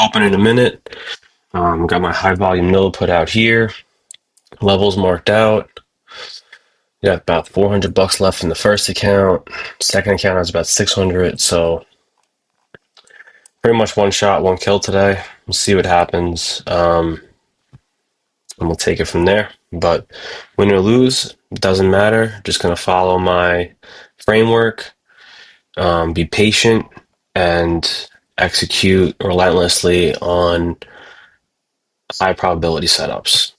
open in a minute. Got my high volume node put out here. Levels marked out. Got about $400 left in the first account. Second account has about 600. So pretty much one shot, one kill today. We'll see what happens. And we'll take it from there. But win or lose, doesn't matter. Just gonna follow my framework, be patient, and execute relentlessly on high probability setups.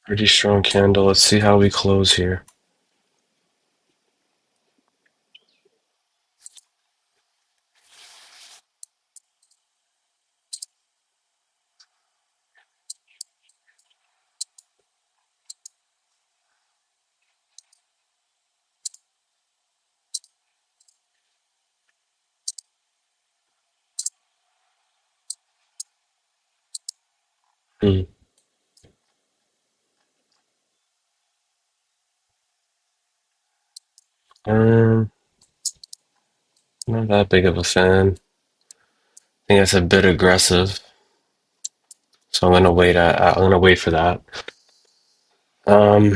Pretty strong candle. Let's see how we close here. Hmm. Um, Not that big of a fan. I think that's a bit aggressive, so I'm gonna wait for that. Um,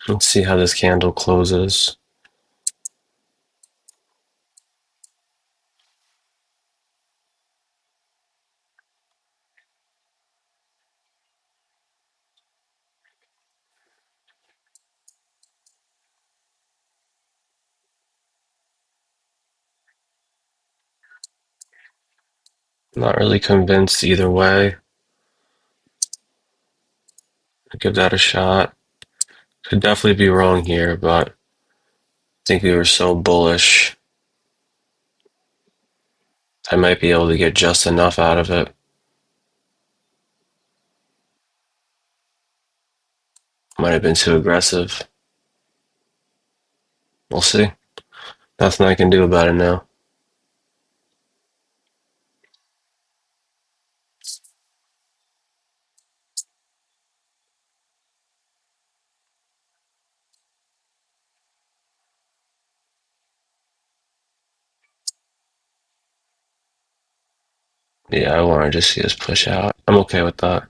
let's see how this candle closes. Not really convinced either way. I'll give that a shot. Could definitely be wrong here, but I think we were so bullish. I might be able to get just enough out of it. Might have been too aggressive. We'll see. Nothing I can do about it now. Yeah, I want to just see us push out. I'm okay with that.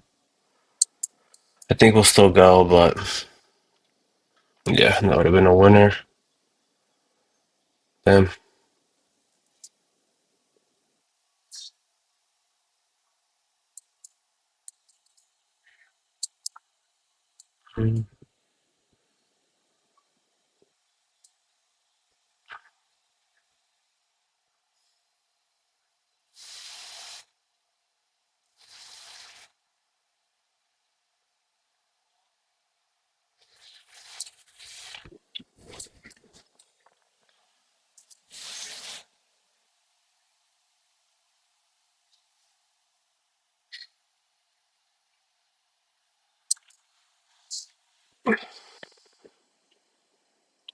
I think we'll still go, but yeah, that would have been a winner. Damn.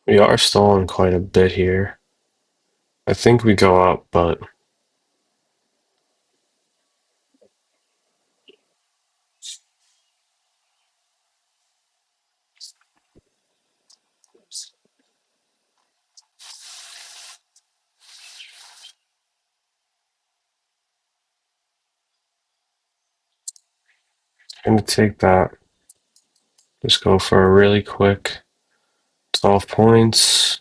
We are stalling quite a bit here. I think we go up, but I'm gonna take that. Just go for a really quick 12 points.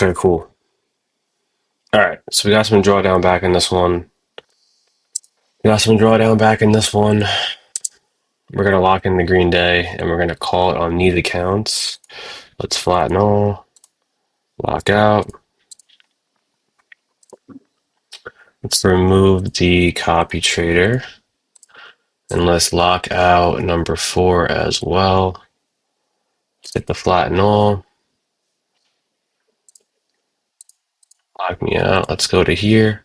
Okay, cool. All right, so we got some drawdown back in this one. We got some drawdown back in this one. We're gonna lock in the green day, and we're gonna call it on these accounts. Let's flatten all, lock out. Let's remove the copy trader, and let's lock out number 4 as well. Let's hit the flatten all. Lock me out. Let's go to here.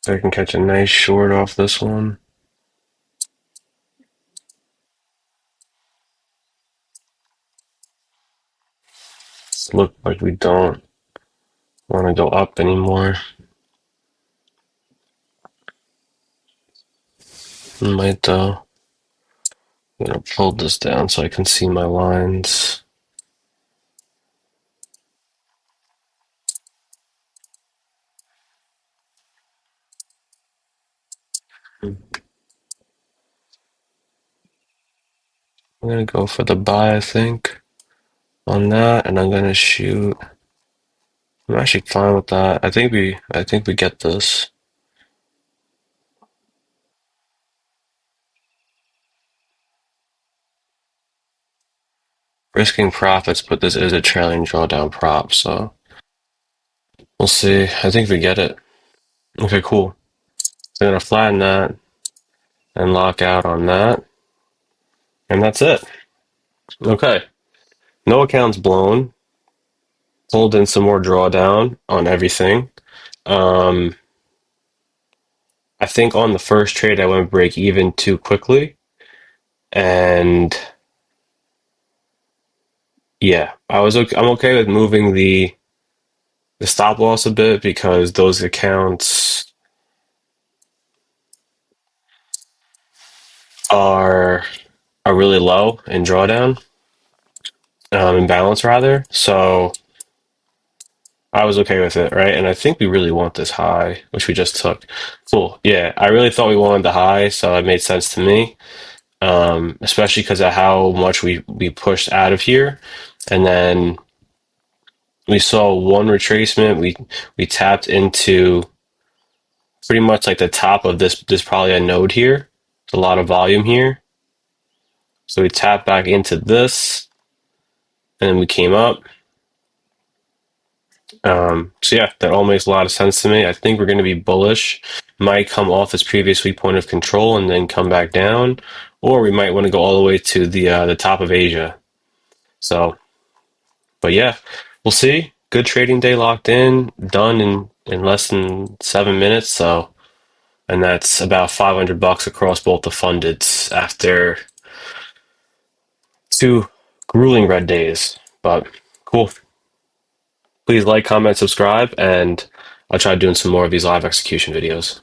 So I can catch a nice short off this one. Look like we don't want to go up anymore. Might though. I'm gonna pull this down so I can see my lines. I'm gonna go for the buy, I think, on that, and I'm gonna shoot. I'm actually fine with that. I think we get this. Risking profits, but this is a trailing drawdown prop, so we'll see. I think we get it. Okay, cool. So I'm gonna flatten that and lock out on that, and that's it. Okay. No accounts blown. Pulled in some more drawdown on everything. Um, I think on the first trade I went break even too quickly, and yeah, I'm okay with moving the stop loss a bit because those accounts are are really low in drawdown, in balance rather. So I was okay with it, right? And I think we really want this high, which we just took. Cool. Yeah, I really thought we wanted the high, so it made sense to me. Especially because of how much we pushed out of here, and then we saw one retracement. We tapped into pretty much like the top of this. There's probably a node here. There's a lot of volume here, so we tapped back into this, and then we came up. So yeah, that all makes a lot of sense to me. I think we're going to be bullish. Might come off this previous weak point of control and then come back down, or we might want to go all the way to the top of Asia. So, but yeah, we'll see. Good trading day locked in, done in less than 7 minutes. So, and that's about $500 across both the fundeds after 2 grueling red days. But cool. Please like, comment, subscribe, and I'll try doing some more of these live execution videos.